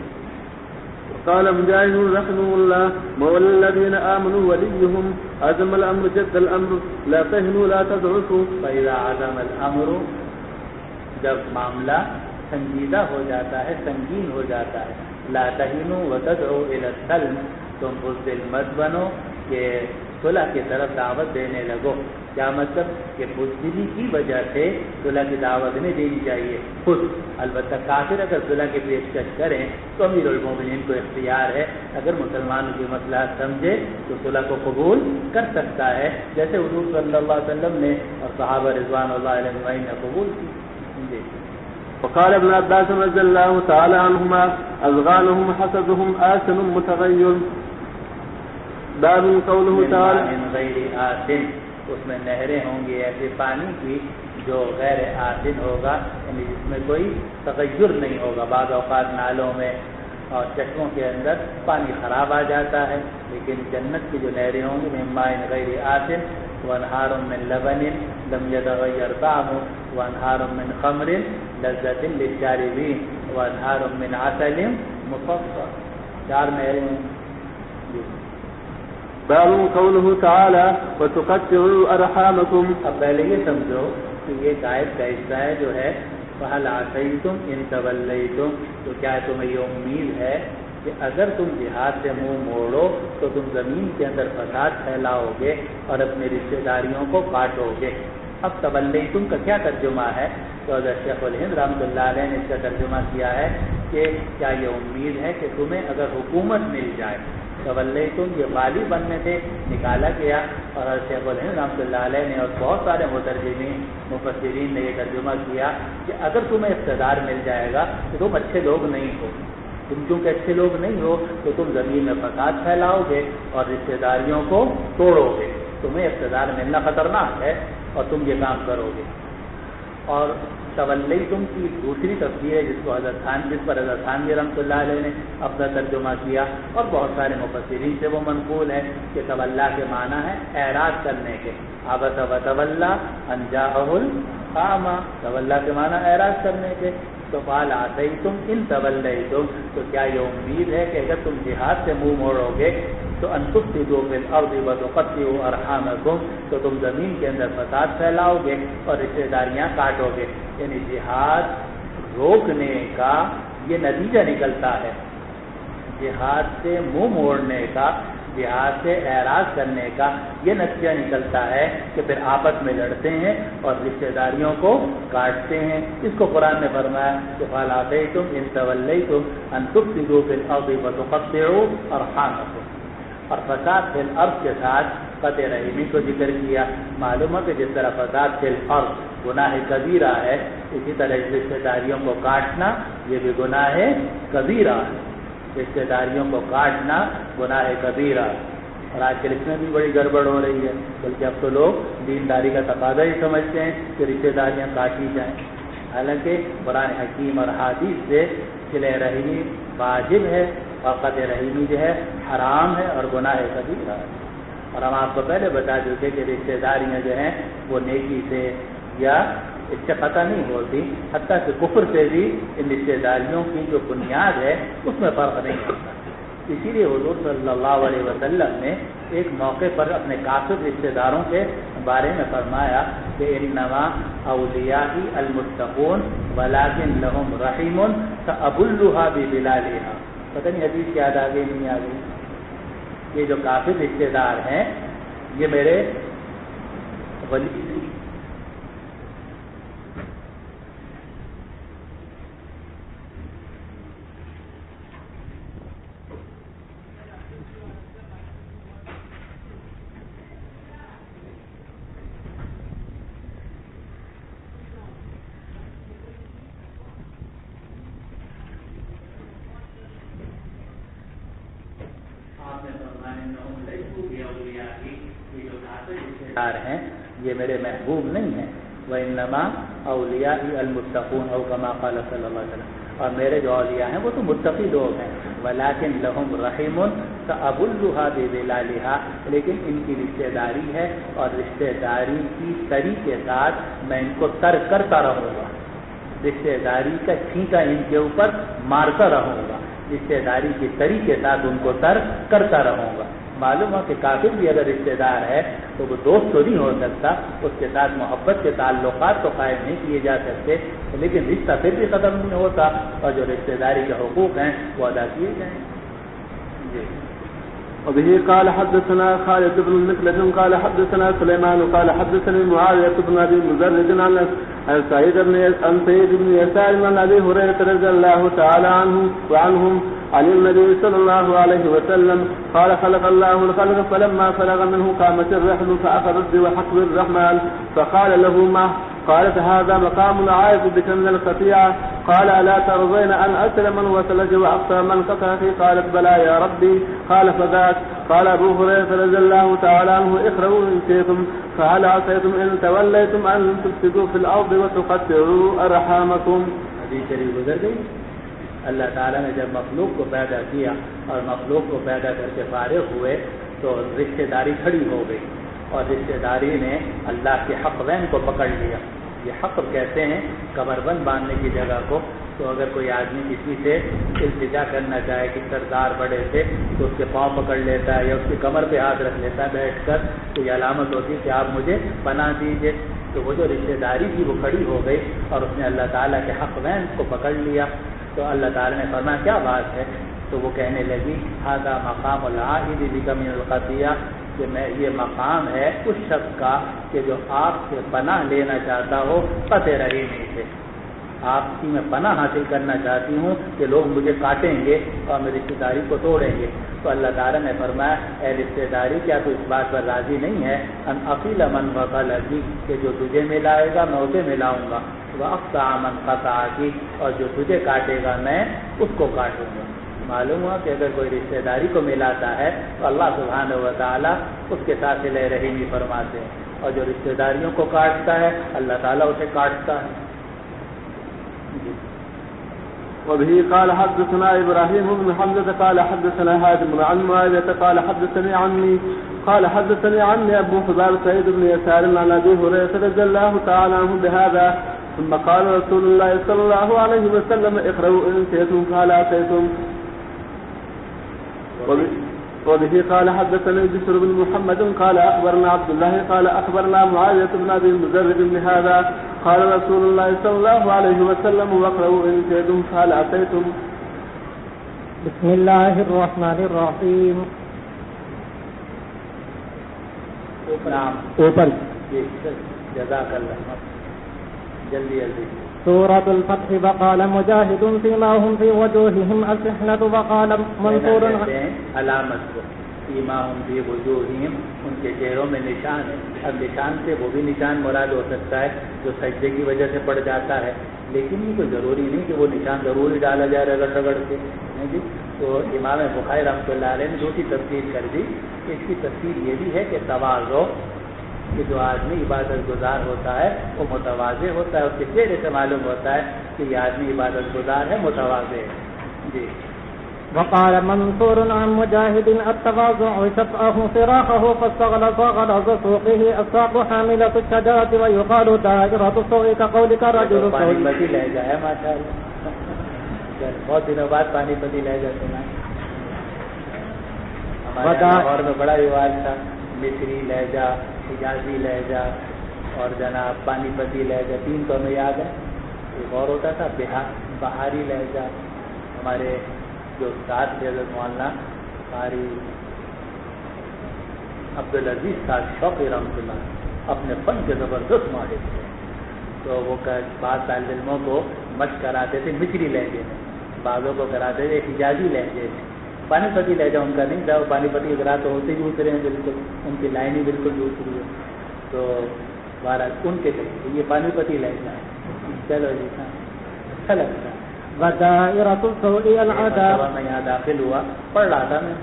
قال مجاهد رحمه الله مولى الذين آمنوا وليهم عزم الأمر جد الأمر لا تهنوا لا تضعفوا فإذا عزم الأمر، جب معاملہ سنجیدہ ہو جاتا ہے، سنگین ہو جاتا ہے، لا تهنوا وتدعوا إلى السلم، تم بزدل مت بنو کہ صلح کی طرف دعوت دینے لگو۔ کیا مطلب کہ بزدلی کی وجہ سے صلح کی دعوت نہیں دینی چاہیے خود، البتہ کافر اگر صلح کی پیشکش کریں تو امیر المومنین کو اختیار ہے، اگر مسلمانوں کی مصلحت سمجھے تو صلح کو قبول کر سکتا ہے، جیسے حضور صلی اللہ علیہ وسلم نے اور صحابہ رضوان اللہ علیہ اجمعین نے قبول کی جی۔ وقال ابن عباس رضی اللہ تعالی عنہما اذغانهم حسدهم آسن متغیر، باب قوله تعالی من غیر آسن، اس میں نہریں ہوں گی ایسے پانی کی جو غیر آسن ہوگا، یعنی جس میں کوئی تغیر نہیں ہوگا۔ بعض اوقات نالوں میں اور چشموں کے اندر پانی خراب آ جاتا ہے، لیکن جنت کی جو نہریں ہوں گی من ماء غیر آسن وانہار من لبن لم یتغیر طعمہ وانہار من خمر لذۃ للشاربین وانہار من عسل مصفى، 4 نہریں ہیں جی۔ باب قوله تعالی وتقطعوا ارحامکم، اب پہلے یہ سمجھو کہ یہ آیت کا حصہ ہے جو ہے فَهَلْ عَسَيْتُمْ إِن تَوَلَّيْتُمْ، تو کیا تمہیں یہ امید ہے کہ اگر تم جہاد سے منہ موڑو تو تم زمین کے اندر فساد پھیلاؤ گے اور اپنے رشتہ داریوں کو کاٹو گے۔ اب تولیتم کا کیا ترجمہ ہے؟ تو حضرت شیخ الہند رحمۃ اللہ علیہ نے اس کا ترجمہ کیا ہے کہ کیا یہ امید ہے کہ تمہیں اگر حکومت مل جائے، تولیتم یہ والی بننے سے نکالا گیا، اور حضرت شیخ الہند رحمۃ اللہ علیہ نے اور بہت سارے مترجمین مفسرین نے یہ ترجمہ کیا کہ اگر تمہیں اقتدار مل جائے گا تو تم اچھے لوگ نہیں ہو، تم چونکہ اچھے لوگ نہیں ہو تو تم زمین میں فساد پھیلاؤ گے اور رشتہ داریوں کو توڑو گے، تمہیں اقتدار ملنا خطرناک ہے اور تم یہ کام کرو گے۔ اور تولیتم کی دوسری تفسیر ہے جس پر حضرت تھانوی رحمۃ اللہ علیہ نے اپنا ترجمہ کیا اور بہت سارے مفسرین سے وہ منقول ہے کہ تولا کے معنی ہے اعراض کرنے کے، عبس وتولی ان جاءہ الاعمی، تولا کے معنی اعراض کرنے کے۔ تو قال عصیتم ان تولیتم، تو کیا یہ امید ہے کہ اگر تم جہاد سے منہ موڑو گے تو ان تفسدوا فی الارض وتقطعوا ارحامکم، تو تم زمین کے اندر فساد پھیلاؤ گے اور رشتہ داریاں کاٹو گے، یعنی جہاد روکنے کا یہ نتیجہ نکلتا ہے، جہاد سے منہ موڑنے کا، جہاد سے اعراض کرنے کا یہ نتیجہ نکلتا ہے کہ پھر آپس میں لڑتے ہیں اور رشتہ داریوں کو کاٹتے ہیں۔ اس کو قرآن نے فرمایا کہ فَهَلْ عَسَيْتُمْ إِن تَوَلَّيْتُمْ أَن تُفْسِدُوا فِي الْأَرْضِ وَتُقَطِّعُوا أَرْحَامَكُمْ، اور فساد فی الارض کے ساتھ قطع رحمی کو ذکر کیا۔ معلوم ہے کہ جس طرح فساد فی الارض گناہ کبیرہ ہے، اسی طرح رشتہ داریوں کو کاٹنا یہ بھی گناہ کبیرہ ہے، رشتہ داریوں کو کاٹنا گناہ کبیرہ۔ اور آج کل اس میں بھی بڑی گڑبڑ ہو رہی ہے، بلکہ اب تو لوگ دینداری کا تقاضا ہی سمجھتے ہیں کہ رشتہ داریاں کاٹی جائیں، حالانکہ قرآن حکیم اور حدیث سے صلہ رحمی واجب ہے اور قطع رحمی جو ہے حرام ہے اور گناہ کبیرہ ہے۔ اور ہم آپ کو پہلے بتا چکے کہ رشتہ داریاں جو ہیں وہ نیکی سے یا اس سے قطع نہیں ہوتی، حتیٰ کہ کفر سے بھی ان رشتہ داریوں کی جو بنیاد ہے اس میں فرق نہیں ہوتا۔ اسی لیے حضور صلی اللہ علیہ وسلم نے ایک موقع پر اپنے کافر رشتہ داروں کے بارے میں فرمایا کہ انما اولیائی المتقون ولکن لهم رحم فابلھا ببلالھا۔ پتہ نہیں حدیث یاد آ گئی نہیں آ گئی؟ یہ جو کافر رشتہ دار ہیں یہ میرے ولی نہیں، ہیں یہ میرے محبوب نہیں ہیں، وَإِنَّمَا أَوْلِيَائِي الْمُتَّقُونَ أَوْ كَمَا قَالَ صلی اللہ علیہ وسلم، اور میرے جو اولیاء ہیں وہ تو متقی لوگ ہیں، وَلَكِنْ لَهُمْ رَحِمٌ فَأَبُلُّهَا بِبِلَالِهَا، لیکن ان کی رشتہ داری ہے اور رشتہ داری کی تری کے ساتھ میں ان کو ترک کرتا رہوں گا، رشتہ داری کا چھینکا ان کے اوپر مارتا رہوں گا، رشتہ داری کی تری کے ساتھ ان کو ترک کرتا رہوں گا۔ معلوم ہو کہ کافر بھی اگر رشتہ دار ہے تو وہ دوست تو نہیں ہو سکتا، اس کے ساتھ محبت کے تعلقات تو قائم نہیں کیے جا سکتے، لیکن رشتہ پھر بھی ختم نہیں ہوتا اور جو رشتہ داری کے حقوق ہیں وہ ادا کیے جائیں۔ جی وبه قال حدثنا خالد بن مخلد قال حدثنا سليمان قال حدثني معاوية بن أبي مزرد عن سعيد بن يسار عن أبي هريرة رضي الله تعالى عنه وعنهم عن النبي صلى الله عليه وسلم قال خلق الله الخلق فلما فرغ منه قامت الرحل فأخذت بحقب الرحمن فقال له ما قالت هذا مقام عائد بك من القطيعة قال ألا ترضين أن أسل من وسلك وأقصى من قطعك قالت بلى يا ربي قال فذاك قال أبو هريرة رضي الله تعالى عنه اقرأوا إن شئتم فهل عصيتم إن توليتم أن تفسدوا في الأرض وتقطعوا أرحامكم۔ حدیث شریف گزر گئی۔ اللہ تعالیٰ نے جب مخلوق کو پیدا کیا اور مخلوق کو پیدا کر کے فارغ ہوئے تو رشتہ داری کھڑی ہو گئی اور رشتہ داری نے اللہ کے حق وین کو پکڑ لیا۔ یہ حق کہتے ہیں کمر بند باندھنے کی جگہ کو، تو اگر کوئی آدمی کسی سے التجا کرنا چاہے کہ سردار بڑے سے تو اس کے پاؤں پکڑ لیتا ہے یا اس کی کمر پہ ہاتھ رکھ لیتا ہے بیٹھ کر، تو یہ علامت ہوتی ہے کہ آپ مجھے پناہ دیجیے۔ تو وہ جو رشتہ داری تھی وہ کھڑی ہو گئی اور اس نے اللہ تعالیٰ کے حق وین کو پکڑ لیا۔ تو اللہ تعالیٰ نے فرمایا کیا بات ہے؟ تو وہ کہنے لگی ھذا مقام العائد بک من القطیعہ، کہ میں یہ مقام ہے اس شخص کا کہ جو آپ سے پناہ لینا چاہتا ہو قطع رحمی سے، آپ کی میں پناہ حاصل کرنا چاہتی ہوں کہ لوگ مجھے کاٹیں گے اور میری رشتہ داری کو توڑیں گے۔ تو اللہ تعالیٰ نے فرمایا اے رشتہ داری کیا تو اس بات پر راضی نہیں ہے ان اقیل من وصلکی، کہ جو تجھے ملائے گا میں اسے ملاؤں گا، واقطع من قطعکی، اور جو تجھے کاٹے گا میں اس کو کاٹوں گا۔ معلوم ہوا کہ اگر کوئی رشتہ داری کو ملاتا ہے تو اللہ سبحانہ و تعالیٰ اس کے ساتھ صلہ رحمی فرماتے ہیں، اور جو رشتہ داریوں کو کاٹتا ہے اللہ تعالیٰ اسے کاٹتا ہے۔ وبه قال حدثنا إبراهيم بن حمزة قال حدثنا هاشم عن معاوية قال حدثني عني أبو حباب سعيد بن يسار عن أبي هريرة رضي الله تعالى عنه بهذا ثم قال رسول الله صلى الله عليه وسلم اقرأوا إن شئتم فهل عصيتم۔ وبه قال حدثنا بشر بن محمد قال أخبرنا عبد الله قال أخبرنا معاوية بن أبي مزرد بن هذا قال رسول الله صلى الله عليه وسلم واقرأوا إن شئتم فهل عصيتم۔ بسم الله الرحمن الرحيم۔ اوپر جزاک اللہ، جلدی جلدی۔ سورة الفتح وقال مجاهد فيما هم في وجوههم السحنة وقال منصور علامت کو سیماہم فی وجوہہم، ان کے چہروں میں نشان ہے. اب نشان سے وہ بھی نشان مراد ہو سکتا ہے جو سجدے کی وجہ سے پڑ جاتا ہے، لیکن یہ کوئی ضروری نہیں کہ وہ نشان ضروری ڈالا جائے رگڑ رگڑ کے. جی تو امام بخاری رحمۃ اللہ علیہ نے دوسری تفسیر کر دی. اس کی تفسیر یہ بھی ہے کہ تواضع، کہ جو آدمی عبادت گزار ہوتا ہے وہ متواضع ہوتا ہے، اس کے چہرے سے معلوم ہوتا ہے کہ یہ آدمی عبادت گزار ہے، متواضع ہے. جی. وقال منصور عن مجاهد التواضع شفعه صراخه فاستغلظ غلظ سوقه الساق حاملة الشجرة ويقال دائرة السوق كقولك رجل پانی پتی لہجہ ہے ماشاء اللہ. بہت دنوں بعد پانی پتی لہجہ سنا. ہمارے لاہور میں بڑا رواج تھا، مصری لہجہ، حجازی لہجہ اور جناب پانی پتی لہجہ، 3 تو ہمیں یاد ہے. ایک اور ہوتا تھا بہاری لہجہ. ہمارے جو استاد تھے حضرت مولانا قاری عبدالعزیز صاحب شوقی رحمۃ اللہ اپنے فن کے زبردست ماہر تھے، تو وہ بعض طالب علموں کو مشق کراتے تھے مصری لہجے میں، بعضوں کو کراتے تھے حجازی لہجے میں. پانی پتی لہجہ ان کا نہیں تھا، وہ پانی پتی اگر تو ہوتے ہی دوسرے ہیں، بالکل ان کی لائن ہی بالکل دوسری ہے. تو بہرحال ان کے یہ پانی پتی لہجہ ہے. چلو جی ہاں اچھا لگتا ہے. ودائرة السوء العذاب. میں یہاں داخل ہوا، پڑھ رہا تھا میں،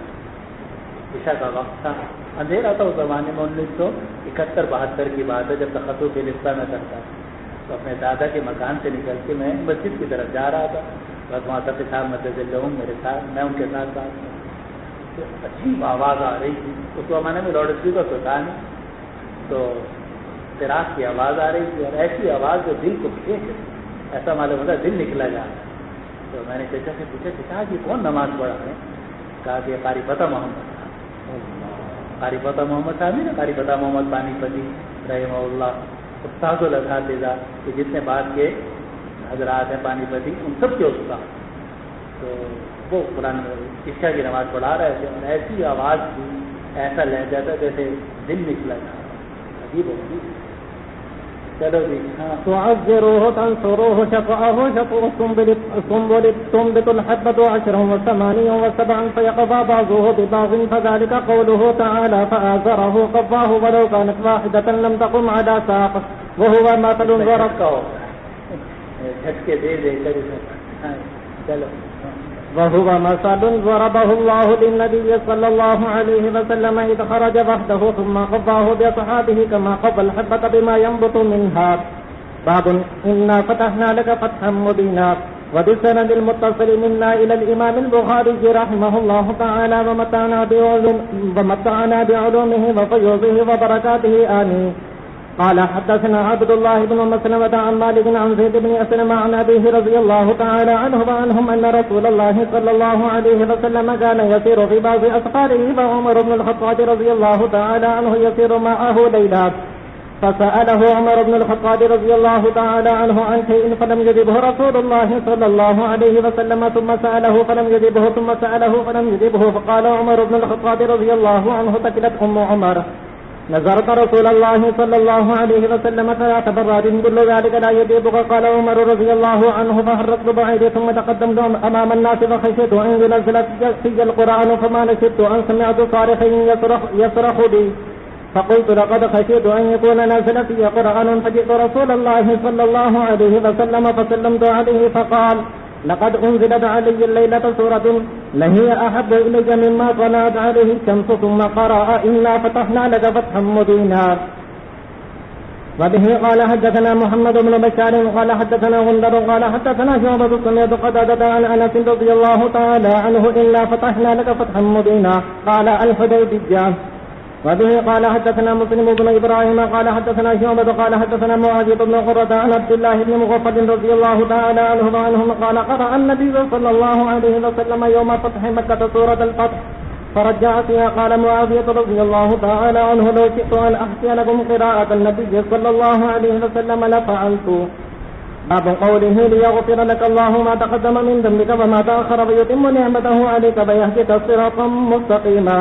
عشاء کا وقت تھا، اندھیرا تھا اس زمانے میں. 1971-72 کی بات ہے جب تخطو کے لستہ میں کرتا. تو اپنے دادا کے مکان سے نکل کے میں مسجد کی طرف جا رہا تھا. بس وہاں تک صاحب مدد ہوں میرے ساتھ، میں ان کے ساتھ بات تھا. تو عجیب آواز آ رہی تھی. اس زمانے میں لاؤڈ اسپیکر تو تھا نہیں، تو قراءت کی آواز آ رہی تھی، اور ایسی آواز جو دل کو کھینچ، ایسا معلوم ہوتا دل نکلا جا رہا. تو میں نے چچا سے پوچھا کہ یہ کون نماز پڑھا ہے؟ کہا کہ قاری فتح محمد صاحب. قاری فتح محمد صاحب ہی نا، قاری فتح محمد پانی پتی رحمہ اللہ، استاد الاساتذہ کہ جتنے بعد کے حضرات ہیں پانی پتی ان سب کے استاد. تو وہ قرآن عشاء کی نماز پڑھا رہے تھے، اور ایسی آواز تھی، ایسا لہجہ تھا جیسے دل نکلا جا رہا. عجیب ہوگی. چلو جی ہاں. تعذروه تنصروه شفعه شفع السنبل تنبت الحبة 10 و8 و7 فيقضى بعضه ببعض فذلك قوله تعالى فآزره قضاه ولو كانت واحدة لم تقم على ساق وهو مثل ضرب. جھٹکے دے کر چلو. وهو مثل ضربه الله للنبي صلى الله عليه وسلم إذ خرج وحده ثم قضاه بأصحابه كما قضى الحبة بما ينبت منها. باب إنا فتحنا لك فتحا مبينا. وبالسند المتصل منا إلى الإمام البخاري رحمه الله تعالى ومتعنا بعلومه وفيوضه وبركاته آمين. قال حدثنا عبد الله بن مسلمة عن مالك عن زيد بن أسلم عن أبيه رضي الله تعالى عنه وعنهم أن رسول الله صلى الله عليه وسلم كان يسير في بعض أسفاره وعمر بن الخطاب رضي الله تعالى عنه يسير معه ليلا فسأله عمر بن الخطاب رضي الله تعالى عنه عن شيء فلم يجبه رسول الله صلى الله عليه وسلم ثم سأله فلم يجبه ثم سأله فلم يجبه فقال عمر بن الخطاب رضي الله عنه ثقلت أم عمر نظرت رسول الله صلى الله عليه وسلم 3 مرات كل ذلك لا يجيبك. قال عمر رضي الله عنه فحركت بعيدي ثم تقدمت أمام الناس فخشيت أن ينزل في القرآن فما نشدت أن سمعت صارخا يصرخ بي فقلت لقد خشيت أن يكون نازل في قرآن فجئت رسول الله صلى الله عليه وسلم فسلمت عليه فقال لقد أنزلت علي الليلة سورة لهي أحب إلي مما طلعت عليه الشمس ثم قرأ إنا فتحنا لك فتحا مبينا. وبه قال حدثنا محمد بن بشار قال حدثنا غندر قال حدثنا شعبة سمعت قتادة عن أنس رضي الله تعالى عنه إنا فتحنا لك فتحا مبينا قال الحديبية. وبه قال حدثنا مسلم بن إبراهيم قال حدثنا شعبة قال حدثنا معاذ بن قرة عن عبد الله بن مغفل رضي الله تعالى عنه وعنهم قال قرأ النبي صلى الله عليه وسلم يوم فتح مكة سورة الفتح فرجع فيها. قال معاذ رضي الله تعالى عنه لو شئت أن أحكي لكم قراءة النبي صلى الله عليه وسلم لفعلت. باب قوله ليغفر لك الله ما تقدم من ذنبك وما تأخر ويتم نعمته عليك ويهديك صراطا مستقيما.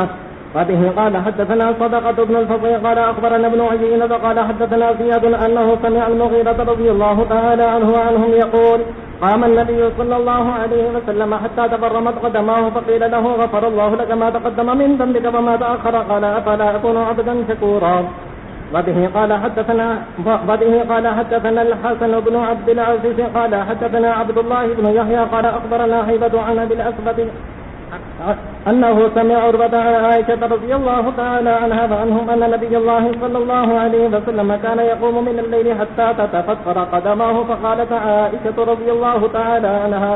وبه قال حدثنا صدقة بن الفضل قال أخبرنا ابن عيينة قال حدثنا زياد أنه سمع المغيرة رضي الله تعالى عنه وعنهم يقول قام النبي صلى الله عليه وسلم حتى تبرمت قدماه فقيل له غفر الله لك ما تقدم من ذنبك وما تأخر قال أفلا أكون عبدا شكورا وبه قال حدثنا الحسن بن عبد العزيز قال حدثنا عبد الله بن يحيى قال أخبرنا هيبة عن أبي الأسود أنه سمع عروة عن عائشة رضي الله تعالى عنها وعنهم أن نبي الله صلى الله عليه وسلم كان يقوم من الليل حتى تتفطر قدماه فقالت عائشة رضي الله تعالى عنها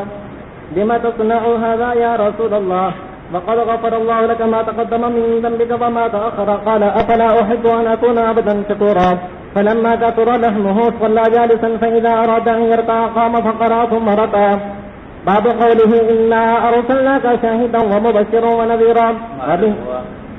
لما تصنع هذا يا رسول الله وقد غفر الله لك ما تقدم من ذنبك وما تأخر قال أفلا أحب أن أكون عبدا شكورا فلما كثر لحمه صلى جالسا فإذا أراد أن يركع قام فقرأ ثم ركع باب قوله إنا أرسلناك شاهدا ومبشرا ونذيرا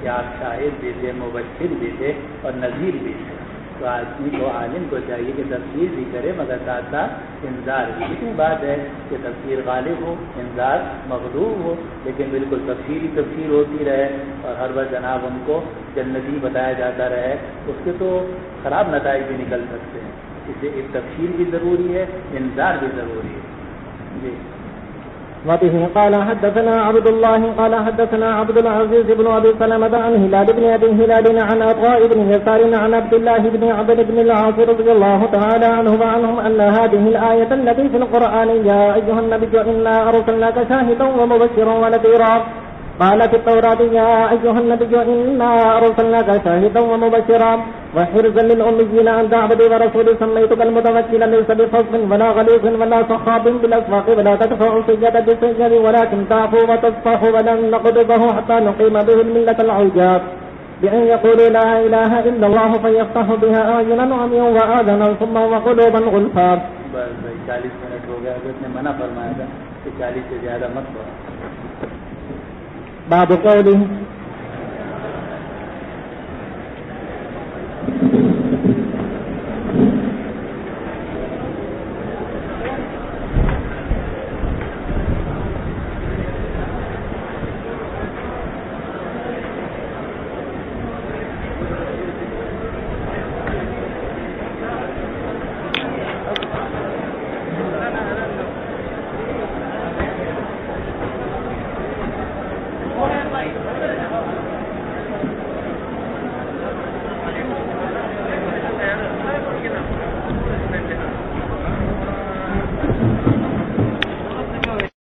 کہ آپ شاہد بھی تھے، مبشر بھی تھے اور نذیر بھی تھے. تو آدمی کو عالم کو چاہیے کہ تفسیر بھی کرے مگر ساتھ ساتھ انذار بھی. اتنی بات ہے کہ تفسیر غالب ہو، انذار مغلوب ہو، لیکن بالکل تفسیر ہوتی رہے اور ہر وقت جناب ان کو جنتی بتایا جاتا رہے، اس کے تو خراب نتائج بھی نکل سکتے ہیں. اسے ایک تفسیر بھی ضروری ہے، انذار بھی ضروری ہے. جی. وبه قال حدثنا عبد الله قال حدثنا عبد العزيز بن أبي سلمة عن هلال بن أبي هلال عن عطاء بن يسار عن عبد الله بن عبد بن العاص رضي الله تعالى عنه وعنهم أن هذه الآية التي في القرآن يا أيها النبي إنا أرسلناك شاهدا ومبشرا ونذيرا قال في التوراة يا أيها النبي إنا أرسلناك شاهدا ومبشرا وحرزا للأميين أن تعبدوا ورسولي سميتك المتوكل ليس بفضل ولا غليظ ولا صخاب بالأسواق ولا تدفع السجد بالسجد ولكن تعفو وتصفحوا ولن نقبضه حتى نقيم به الملة العوجاب بأن يقولوا لا إله إلا الله فيفتح بها أعينا عميا وآذانا ثم وقلوبا غلفا. بس 40 منٹ ہو گیا. حضرت نے منع فرمایا تھا کہ 40 سے زیادہ مت پڑھو. باب قوله